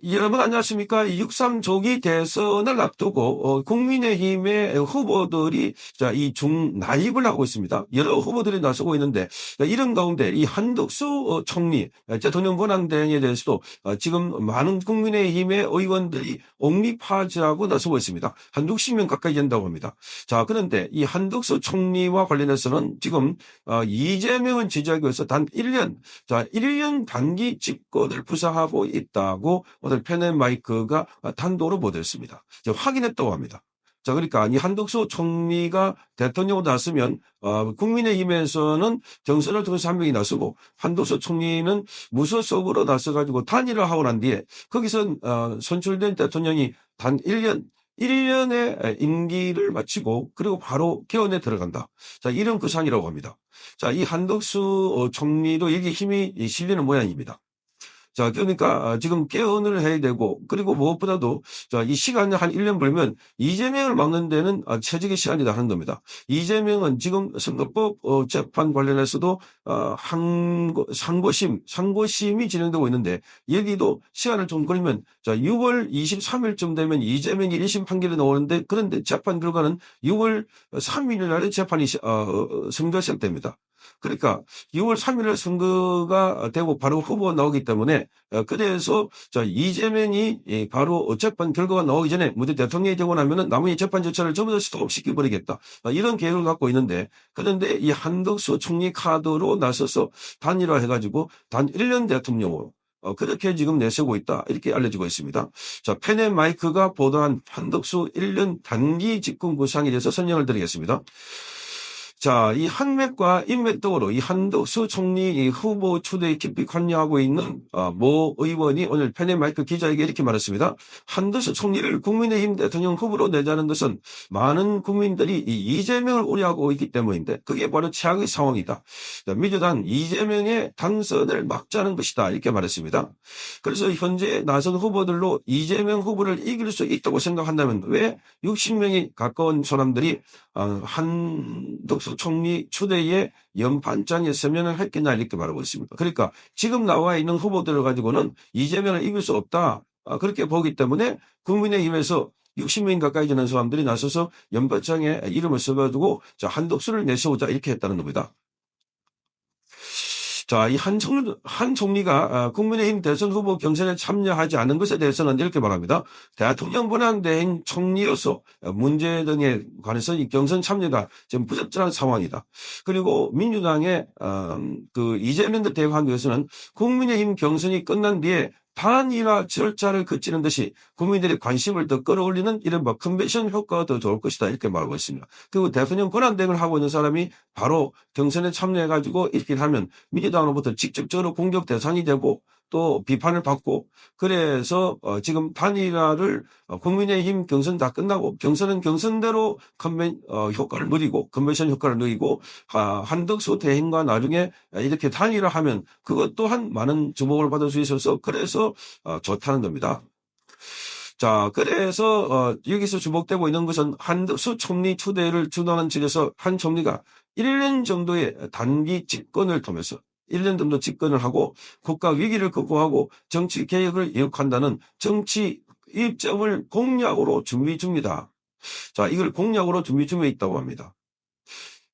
여러분 안녕하십니까? 6.3 조기 대선을 앞두고 국민의힘의 후보들이 이 중나입을 하고 있습니다. 여러 후보들이 나서고 있는데 이런 가운데 이 한덕수 총리 대통령 권한대행에 대해서도 지금 많은 국민의힘의 의원들이 옹립하자고 나서고 있습니다. 한 60명 가까이 된다고 합니다. 자, 그런데 이 한덕수 총리와 관련해서는 지금 이재명을 지지하기 위해서 단 1년 단기 집권을 구상하고 있다고 오늘 펜앤마이크가 단독으로 보도했습니다. 확인했다고 합니다. 자, 그러니까 이 한덕수 총리가 대통령으로 나서면 국민의힘에서는 경선을 통해서 한 명이 나서고 한덕수 총리는 무소속으로 나서가지고 단일화 하고 난 뒤에 거기서 선출된 대통령이 단 1년의 임기를 마치고 그리고 바로 개헌에 들어간다. 자, 이런 구상이라고 합니다. 자, 이 한덕수 총리도 여기 힘이 실리는 모양입니다. 자, 그러니까 지금 개헌을 해야 되고 그리고 무엇보다도 이 시간을 한 1년 벌면 이재명을 막는 데는 최적의 시간이다 하는 겁니다. 이재명은 지금 선거법 재판 관련해서도 상고심이 진행되고 있는데 여기도 시간을 좀 걸면 6월 23일쯤 되면 이재명이 1심 판결이 나오는데 그런데 재판 결과는 6월 3일 날에 재판이 선거가 시작됩니다. 그러니까 6월 3일에 선거가 되고 바로 후보가 나오기 때문에 그래서 이재명이 바로 재판 결과가 나오기 전에 무대 대통령이 되고 나면은 나머지 재판 절차를 전부 다 스톱시켜 버리겠다. 이런 계획을 갖고 있는데 그런데 이 한덕수 총리 카드로 나서서 단일화 해가지고 단 1년 대통령으로 그렇게 지금 내세우고 있다. 이렇게 알려지고 있습니다. 자, 펜앤마이크가 보도한 한덕수 1년 단기 집권 구상에 대해서 설명을 드리겠습니다. 자, 이 한맥과 인맥 등으로 이 한덕수 총리 후보 추대에 깊이 관여하고 있는 모 의원이 오늘 펜앤마이크 기자에게 이렇게 말했습니다. 한덕수 총리를 국민의힘 대통령 후보로 내자는 것은 많은 국민들이 이재명을 우려하고 있기 때문인데 그게 바로 최악의 상황이다. 민주당 이재명의 당선을 막자는 것이다. 이렇게 말했습니다. 그래서 현재 나선 후보들로 이재명 후보를 이길 수 있다고 생각한다면 왜 60명이 가까운 사람들이 한덕수 총리 추대의 연반장에 서면을 했겠냐 이렇게 말하고 있습니다. 그러니까 지금 나와 있는 후보들을 가지고는 이재명을 이길 수 없다. 그렇게 보기 때문에 국민의힘에서 60명 가까이 되는 사람들이 나서서 연반장에 이름을 써가지고 한덕수를 내세우자 이렇게 했다는 겁니다. 자, 이 한 총리가 국민의힘 대선 후보 경선에 참여하지 않은 것에 대해서는 이렇게 말합니다. 대통령 권한대행 총리로서 문제 등에 관해서 이 경선 참여가 지금 부적절한 상황이다. 그리고 민주당의 그 이재명 대표하기 위해서는 국민의힘 경선이 끝난 뒤에 단일화 절차를 거치는 듯이 국민들의 관심을 더 끌어올리는 이른바 컨벤션 효과가 더 좋을 것이다 이렇게 말하고 있습니다. 그리고 대통령 권한대행을 하고 있는 사람이 바로 경선에 참여해가지고 이렇게 하면 민주당으로부터 직접적으로 공격 대상이 되고 또 비판을 받고 그래서 지금 단일화를 국민의힘 경선 다 끝나고 경선은 경선대로 효과를 누리고 컨벤션 효과를 누리고 한덕수 대행과 나중에 이렇게 단일화하면 그것 또한 많은 주목을 받을 수 있어서 그래서 좋다는 겁니다. 자, 그래서 여기서 주목되고 있는 것은 한덕수 총리 추대를 주도하는 측에서 한 총리가 1년 정도의 단기 집권을 통해서 1년 정도 집권을 하고 국가 위기를 극복하고 정치 개혁을 이룩한다는 정치 입점을 공약으로 준비 중이다. 자, 이걸 공약으로 준비 중에 있다고 합니다.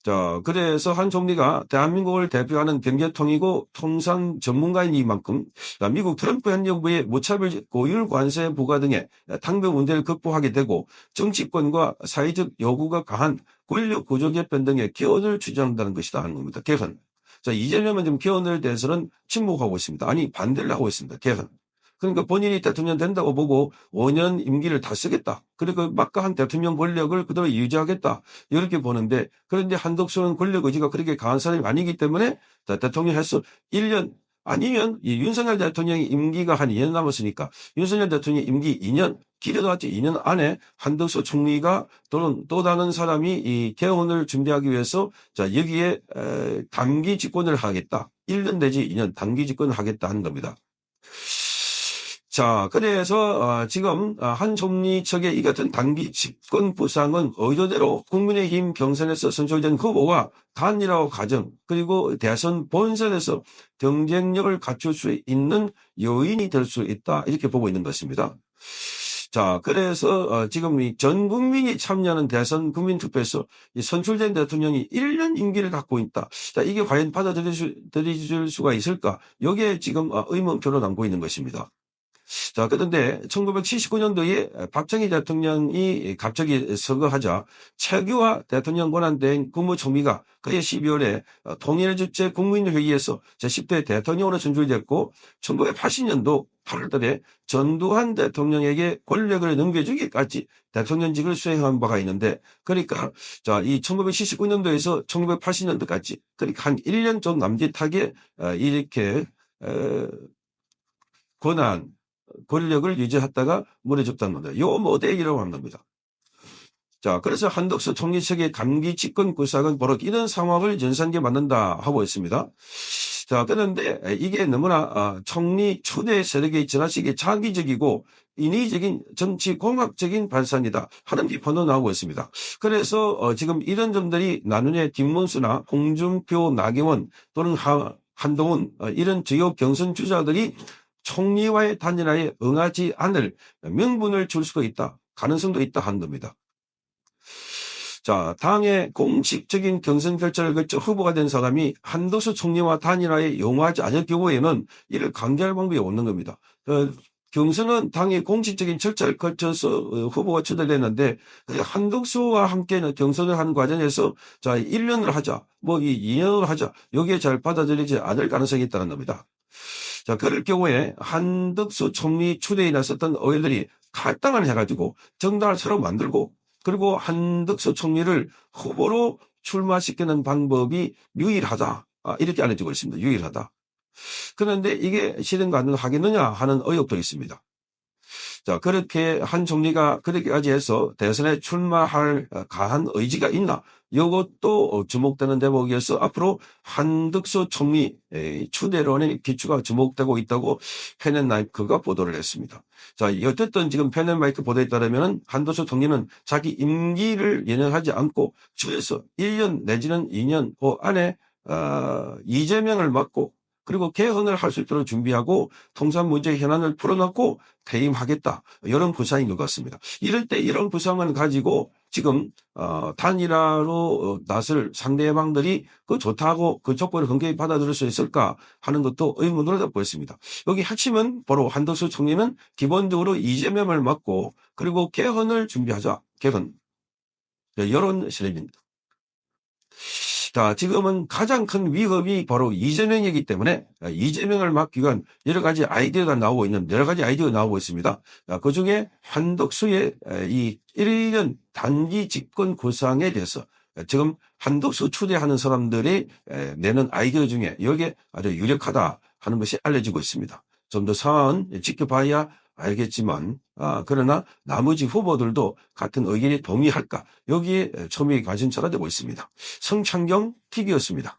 자, 그래서 한 총리가 대한민국을 대표하는 경제통이고 통상 전문가이니만큼 미국 트럼프 현 정부의 무차별 고율 관세 부과 등의 당뇨 문제를 극복하게 되고 정치권과 사회적 요구가 강한 권력 구조 개편 등의 개헌을 주장한다는 것이다 하는 겁니다. 개헌. 자, 이재명은 지금 개헌에 대해서는 침묵하고 있습니다. 아니, 반대를 하고 있습니다. 개헌. 그러니까 본인이 대통령 된다고 보고 5년 임기를 다 쓰겠다. 그리고 막강한 대통령 권력을 그대로 유지하겠다. 이렇게 보는데 그런데 한덕수는 권력 의지가 그렇게 강한 사람이 아니기 때문에 대통령 해서 1년 아니면 이 윤석열 대통령이 임기가 한 2년 남았으니까 윤석열 대통령 임기 2년 길어봤자 2년 안에 한덕수 총리가 또는 또 다른 사람이 이 개헌을 준비하기 위해서 여기에 단기 집권을 하겠다. 1년 내지 2년 단기 집권을 하겠다 하는 겁니다. 자, 그래서 지금 한 총리 측의 이 같은 단기 집권 부상은 의도대로 국민의힘 경선에서 선출된 후보가 단일화 과정 그리고 대선 본선에서 경쟁력을 갖출 수 있는 요인이 될 수 있다 이렇게 보고 있는 것입니다. 자, 그래서 지금 이 전 국민이 참여하는 대선 국민투표에서 이 선출된 대통령이 1년 임기를 갖고 있다. 자, 이게 과연 받아들일 수가 있을까? 여기에 지금 의문표로 남고 있는 것입니다. 자, 그런데 1979년도에 박정희 대통령이 갑자기 서거하자 최규하 대통령 권한대행 국무총리가 그해 12월에 통일주체 국민회의에서 제10대 대통령으로 선출됐고 1980년도 8월달에 전두환 대통령에게 권력을 넘겨주기까지 대통령직을 수행한 바가 있는데 그러니까 자, 이 1979년도에서 1980년도까지 그러니까 한 1년 좀 남짓하게 이렇게 권력을 유지했다가 무너졌다는 겁니다. 요 모델이라고 하는 겁니다. 자, 그래서 한덕수 총리 측의 단기 집권 구상은 바로 이런 상황을 연상케 만든다 하고 있습니다. 자, 그런데 이게 너무나 총리 초대 세력의 지나치게 장기적이고 인위적인 정치공학적인 발산이다 하는 비판도 나오고 있습니다. 그래서 지금 이런 점들이 나눈의 김문수나 홍준표, 나경원 또는 한동훈 이런 주요 경선 주자들이 총리와의 단일화에 응하지 않을 명분을 줄 수가 있다. 가능성도 있다 하는 겁니다. 자, 당의 공식적인 경선 결정을 거쳐 후보가 된 사람이 한덕수 총리와 단일화에 용하지 않을 경우에는 이를 강제할 방법이 없는 겁니다. 경선은 당의 공식적인 절차를 거쳐서 후보가 추대됐는데 한덕수와 함께는 경선을 하는 과정에서 자, 1년을 하자, 뭐 2년을 하자, 여기에 잘 받아들이지 않을 가능성이 있다는 겁니다. 자, 그럴 경우에 한덕수 총리 추대에 나섰던 의원들이 탈당을 해가지고 정당을 새로 만들고 그리고 한덕수 총리를 후보로 출마시키는 방법이 유일하다. 이렇게 알려지고 있습니다. 유일하다. 그런데 이게 실현 가능하겠느냐 하는 의혹도 있습니다. 자, 그렇게 한 총리가 그렇게까지 해서 대선에 출마할 강한 의지가 있나? 이것도 주목되는 대목이어서 앞으로 한덕수 총리 추대론의 기초가 주목되고 있다고 펜앤마이크가 보도를 했습니다. 자, 어쨌든 지금 펜앤마이크 보도에 따르면 한덕수 총리는 자기 임기를 연연하지 않고 주에서 1년 내지는 2년 그 안에 이재명을 맡고 그리고 개헌을 할 수 있도록 준비하고 통상 문제 현안을 풀어놓고 퇴임하겠다. 이런 구상인 것 같습니다. 이럴 때 이런 구상을 가지고 지금 단일화로 나설 상대방들이 그 좋다고 그 조건을 흔쾌히 받아들일 수 있을까 하는 것도 의문으로 잡고 있습니다. 여기 핵심은 바로 한덕수 총리는 기본적으로 이재명을 맡고 그리고 개헌을 준비하자. 개헌. 이런 실험입니다. 자, 지금은 가장 큰 위협이 바로 이재명이기 때문에 이재명을 막기 위한 여러 가지 아이디어가 나오고 있습니다. 그 중에 한덕수의 이 1년 단기 집권 구상에 대해서 지금 한덕수 추대하는 사람들이 내는 아이디어 중에 여기에 아주 유력하다 하는 것이 알려지고 있습니다. 좀 더 상황은 지켜봐야 알겠지만 그러나 나머지 후보들도 같은 의견에 동의할까? 여기에 초미의 관심사가 되고 있습니다. 성창경 TV였습니다.